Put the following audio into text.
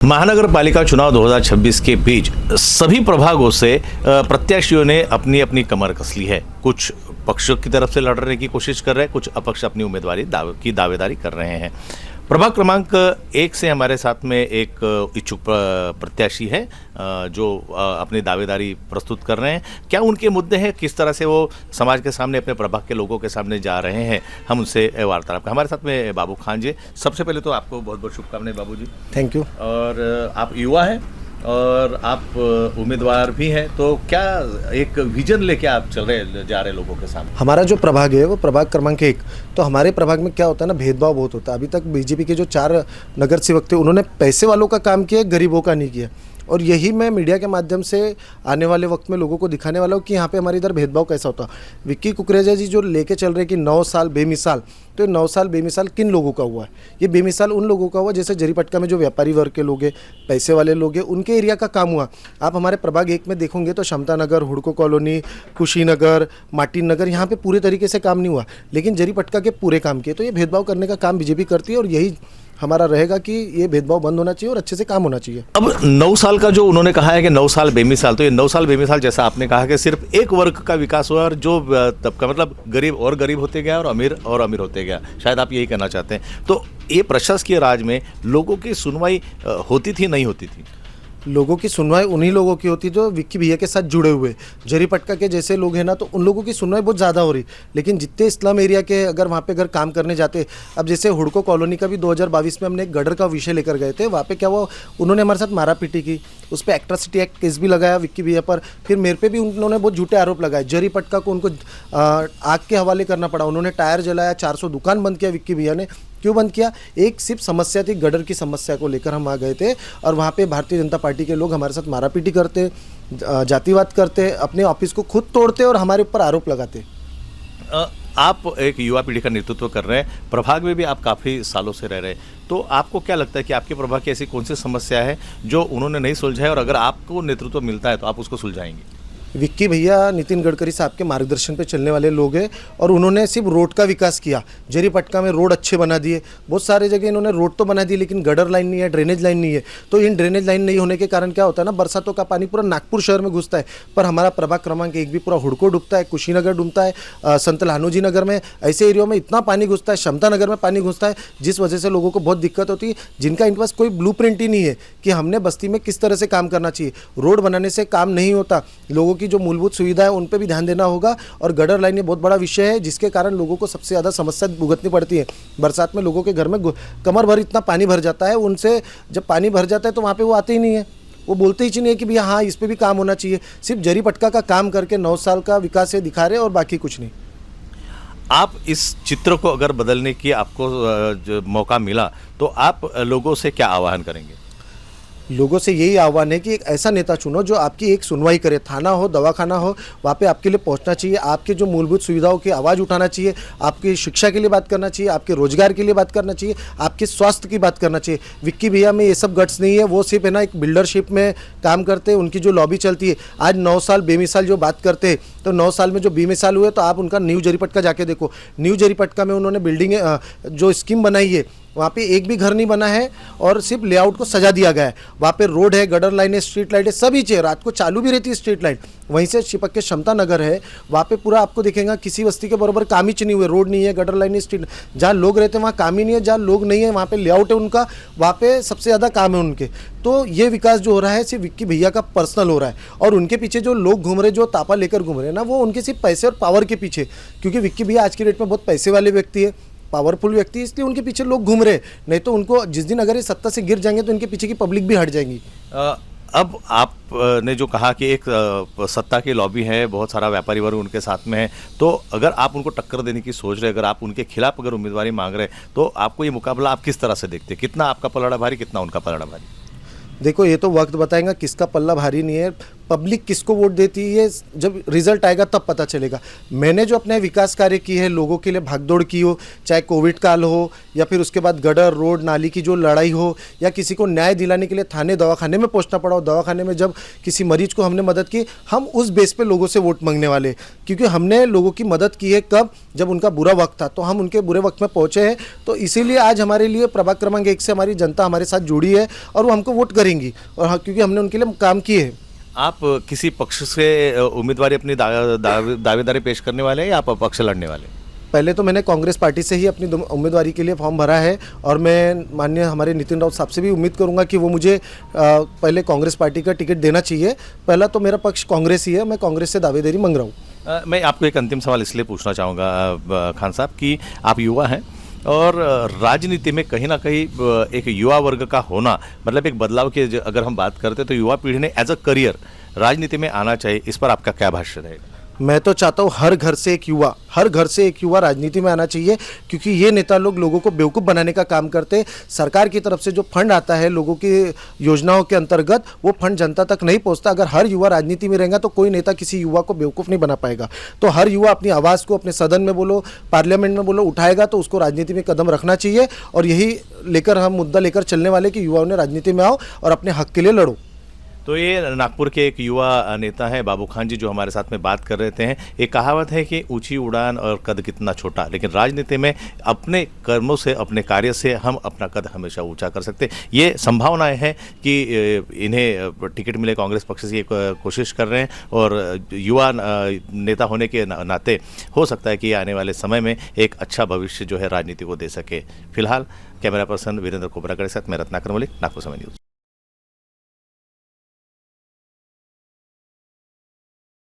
महानगर पालिका चुनाव 2026 के बीच सभी प्रभागों से प्रत्याशियों ने अपनी अपनी कमर कस ली है। कुछ पक्षों की तरफ से लड़ने की कोशिश कर रहे हैं, कुछ अपक्ष अपनी उम्मीदवारी की दावेदारी कर रहे हैं। प्रभाग क्रमांक 1 से हमारे साथ में एक इच्छुक प्रत्याशी है जो अपनी दावेदारी प्रस्तुत कर रहे हैं। क्या उनके मुद्दे हैं, किस तरह से वो समाज के सामने, अपने प्रभाग के लोगों के सामने जा रहे हैं, हम उनसे वार्तालाप करें। हमारे साथ में बाबू खान जी। सबसे पहले तो आपको बहुत बहुत शुभकामनाएं बाबू जी। Thank you. और आप युवा हैं और आप उम्मीदवार भी हैं, तो क्या एक विजन लेके आप जा रहे लोगों के सामने? हमारा जो प्रभाग है वो प्रभाग क्रमांक 1। तो हमारे प्रभाग में क्या होता है ना, भेदभाव बहुत होता है। अभी तक बीजेपी के जो 4 नगर सेवक थे उन्होंने पैसे वालों का काम किया, गरीबों का नहीं किया। और यही मैं मीडिया के माध्यम से आने वाले वक्त में लोगों को दिखाने वाला हूँ कि यहाँ पे हमारे इधर भेदभाव कैसा होता है। विक्की कुकरेजा जी जो लेके चल रहे कि 9 साल बेमिसाल, तो 9 साल बेमिसाल किन लोगों का हुआ है? ये बेमिसाल उन लोगों का हुआ जैसे जरीपटका में जो व्यापारी वर्ग के लोग हैं, पैसे वाले लोग हैं, उनके एरिया का काम हुआ। आप हमारे प्रभाग 1 में देखोगे तो समता नगर, हुडको कॉलोनी, कुशीनगर, मार्टिन नगर, यहाँ पे पूरे तरीके से काम नहीं हुआ, लेकिन जरीपटका के पूरे काम किए। तो ये भेदभाव करने का काम बीजेपी करती है और यही हमारा रहेगा कि ये भेदभाव बंद होना चाहिए और अच्छे से काम होना चाहिए। अब 9 साल का जो उन्होंने कहा है कि 9 साल बेमिसाल, तो ये 9 साल बेमिसाल जैसा आपने कहा कि सिर्फ एक वर्ग का विकास हुआ और जो तबका मतलब गरीब होते गया और अमीर होते गया, शायद आप यही कहना चाहते हैं। तो ये प्रशासकीय राज में लोगों की सुनवाई होती थी, नहीं होती थी? लोगों की सुनवाई उन्हीं लोगों की होती जो विक्की भैया के साथ जुड़े हुए, जरीपटका के जैसे लोग हैं ना, तो उन लोगों की सुनवाई बहुत ज़्यादा हो रही। लेकिन जितने इस्लाम एरिया के अगर वहाँ पे अगर काम करने जाते, अब जैसे हुडको कॉलोनी का भी 2022 में हमने एक गडर का विषय लेकर गए थे। वहाँ पे क्या हुआ, उन्होंने हमारे साथ मारापीटी की, उस पर एट्रॉसिटी एक्ट केस भी लगाया विक्की भैया पर। फिर मेरे पे भी उन्होंने बहुत झूठे आरोप लगाए। जरीपटका को उनको आग के हवाले करना पड़ा, उन्होंने टायर जलाया, 400 दुकान बंद किया विक्की भैया ने। क्यों बंद किया? एक सिर्फ समस्या थी, गडर की समस्या को लेकर हम आ गए थे और वहाँ पे भारतीय जनता पार्टी के लोग हमारे साथ मारापीटी करते, जातिवाद करते, अपने ऑफिस को खुद तोड़ते और हमारे ऊपर आरोप लगाते। आप एक युवा पीढ़ी का नेतृत्व कर रहे हैं, प्रभाग में भी आप काफ़ी सालों से रह रहे हैं, तो आपको क्या लगता है कि आपके प्रभाग की ऐसी कौन सी समस्या है जो उन्होंने नहीं सुलझाई और अगर आपको नेतृत्व मिलता है तो आप उसको सुलझाएंगे? विक्की भैया नितिन गडकरी साहब के मार्गदर्शन पे चलने वाले लोग हैं और उन्होंने सिर्फ रोड का विकास किया। जरीपटका में रोड अच्छे बना दिए, बहुत सारे जगह इन्होंने रोड तो बना दिए, लेकिन गडर लाइन नहीं है, ड्रेनेज लाइन नहीं है। तो इन ड्रेनेज लाइन नहीं होने के कारण क्या होता है ना, बरसातों का पानी पूरा नागपुर शहर में घुसता है, पर हमारा प्रभाग क्रमांक 1 भी पूरा हुडको डूबता है, कुशीनगर डूबता है, संत लानोजी नगर में, ऐसे एरिया में इतना पानी घुसता है, समता नगर में पानी घुसता है, जिस वजह से लोगों को बहुत दिक्कत होती है, जिनका इनके पास कोई ब्लूप्रिंट ही नहीं है कि हमने बस्ती में किस तरह से काम करना चाहिए। रोड बनाने से काम नहीं होता, लोगों की जो मूलभूत सुविधा है उन पे भी ध्यान देना होगा। और गडर लाइन ये बहुत बड़ा विषय है जिसके कारण लोगों को सबसे ज़्यादा समस्या भुगतनी पड़ती है। बरसात में लोगों के घर में कमर भर इतना पानी भर जाता है, उनसे जब पानी भर जाता है तो वहाँ पे वो आते ही नहीं है, वो बोलते ही नहीं है कि भैया हाँ इस पर भी काम होना चाहिए। सिर्फ जरीपटका का काम करके 9 साल का विकास से दिखा रहे और बाकी कुछ नहीं। आप इस चित्र को अगर बदलने की आपको जो मौका मिला तो आप लोगों से क्या आह्वान करेंगे? लोगों से यही आह्वान है कि एक ऐसा नेता चुनो जो आपकी एक सुनवाई करे। थाना हो, दवाखाना हो, वहाँ पे आपके लिए पहुँचना चाहिए, आपके जो मूलभूत सुविधाओं की आवाज़ उठाना चाहिए, आपकी शिक्षा के लिए बात करना चाहिए, आपके रोजगार के लिए बात करना चाहिए, आपके स्वास्थ्य की बात करना चाहिए। विक्की भैया में ये सब गट्स नहीं है, वो सिर्फ है ना एक बिल्डरशिप में काम करते हैं, उनकी जो लॉबी चलती है। आज 9 साल बेमिसाल जो बात करते हैं, तो 9 साल में जो बेमिसाल हुए तो आप उनका न्यू जरीपटका जाके देखो। न्यू जरीपटका में उन्होंने बिल्डिंग जो स्कीम बनाई है, वहाँ पे एक भी घर नहीं बना है और सिर्फ लेआउट को सजा दिया गया है। वहाँ पे रोड है, गडर लाइन है, स्ट्रीट लाइट है, सभी चाहिए, रात को चालू भी रहती है स्ट्रीट लाइट। वहीं से चिपक के समता नगर है, वहाँ पे पूरा आपको दिखेगा किसी बस्ती के बराबर काम ही नहीं हुए। रोड नहीं है, गडर लाइन है, स्ट्रीट, जहाँ लोग रहते हैं वहाँ काम ही नहीं है, जहाँ लोग नहीं है वहाँ पे लेआउट है उनका, वहाँ पे सबसे ज़्यादा काम है उनके। तो ये विकास जो हो रहा है सिर्फ विक्की भैया का पर्सनल हो रहा है और उनके पीछे जो लोग घूम रहे, जो तापा लेकर घूम रहे हैं ना, वो उनके सिर्फ पैसे और पावर के पीछे, क्योंकि विक्की भैया आज की डेट में बहुत पैसे वाले व्यक्ति है, पावरफुल व्यक्ति, इसलिए उनके पीछे लोग घूम रहे। नहीं तो उनको जिस दिन अगर ये सत्ता से गिर जाएंगे तो इनके पीछे की पब्लिक भी हट जाएंगी। अब आपने जो कहा कि एक सत्ता की लॉबी है, बहुत सारा व्यापारी वर्ग उनके साथ में है, तो अगर आप उनको टक्कर देने की सोच रहे, अगर आप उनके खिलाफ अगर उम्मीदवारी मांग रहे, तो आपको ये मुकाबला आप किस तरह से देखते हैं? कितना आपका पलड़ा भारी, कितना उनका पलड़ा भारी? देखो ये तो वक्त बताएगा किसका पल्ला भारी नहीं है। पब्लिक किसको वोट देती है ये जब रिजल्ट आएगा तब पता चलेगा। मैंने जो अपने विकास कार्य किए हैं, लोगों के लिए भागदौड़ की हो, चाहे कोविड काल हो या फिर उसके बाद गटर रोड नाली की जो लड़ाई हो, या किसी को न्याय दिलाने के लिए थाने दवाखाने में पहुंचना पड़ा हो, दवाखाने में जब किसी मरीज को हमने मदद की, हम उस बेस पे लोगों से वोट मांगने वाले, क्योंकि हमने लोगों की मदद की है कब, जब उनका बुरा वक्त था, तो हम उनके बुरे वक्त में पहुंचे हैं। तो इसीलिए आज हमारे लिए प्रभाग क्रमांक 1 से हमारी जनता हमारे साथ जुड़ी है और वो हमको वोट करेंगी, और क्योंकि हमने उनके लिए काम किए हैं। आप किसी पक्ष से उम्मीदवारी अपनी दावेदारी पेश करने वाले हैं या आप अपक्ष लड़ने वाले हैं? पहले तो मैंने कांग्रेस पार्टी से ही अपनी उम्मीदवारी के लिए फॉर्म भरा है, और मैं माननीय हमारे नितिन राउत साहब से भी उम्मीद करूंगा कि वो मुझे पहले कांग्रेस पार्टी का टिकट देना चाहिए। पहला तो मेरा पक्ष कांग्रेस ही है, मैं कांग्रेस से दावेदारी मांग रहा हूँ। मैं आपको एक अंतिम सवाल इसलिए पूछना चाहूँगा खान साहब कि आप युवा हैं और राजनीति में कहीं ना कहीं एक युवा वर्ग का होना, मतलब एक बदलाव की अगर हम बात करते हैं तो युवा पीढ़ी ने एज अ करियर राजनीति में आना चाहिए, इस पर आपका क्या भाष्य रहेगा? मैं तो चाहता हूँ हर घर से एक युवा राजनीति में आना चाहिए, क्योंकि ये नेता लोगों को बेवकूफ़ बनाने का काम करते हैं। सरकार की तरफ से जो फंड आता है लोगों की योजनाओं के अंतर्गत, वो फंड जनता तक नहीं पहुंचता। अगर हर युवा राजनीति में रहेगा तो कोई नेता किसी युवा को बेवकूफ़ नहीं बना पाएगा। तो हर युवा अपनी आवाज़ को अपने सदन में बोलो, पार्लियामेंट में बोलो, उठाएगा तो उसको राजनीति में कदम रखना चाहिए, और यही लेकर हम मुद्दा लेकर चलने वाले कि युवाओं ने राजनीति में आओ और अपने हक के लिए लड़ो। तो ये नागपुर के एक युवा नेता है बाबू खान जी, जो हमारे साथ में बात कर रहे थे। एक कहावत है कि ऊंची उड़ान और कद कितना छोटा, लेकिन राजनीति में अपने कर्मों से, अपने कार्य से हम अपना कद हमेशा ऊंचा कर सकते। ये संभावनाएं हैं कि इन्हें टिकट मिले, कांग्रेस पक्ष से ये कोशिश कर रहे हैं, और युवा नेता होने के नाते हो सकता है कि आने वाले समय में एक अच्छा भविष्य जो है राजनीति को दे सके। फिलहाल कैमरा पर्सन वीरेंद्र कोबरागढ़ के साथ मैं रत्नाकर मलिक, नागपुर समय न्यूज़।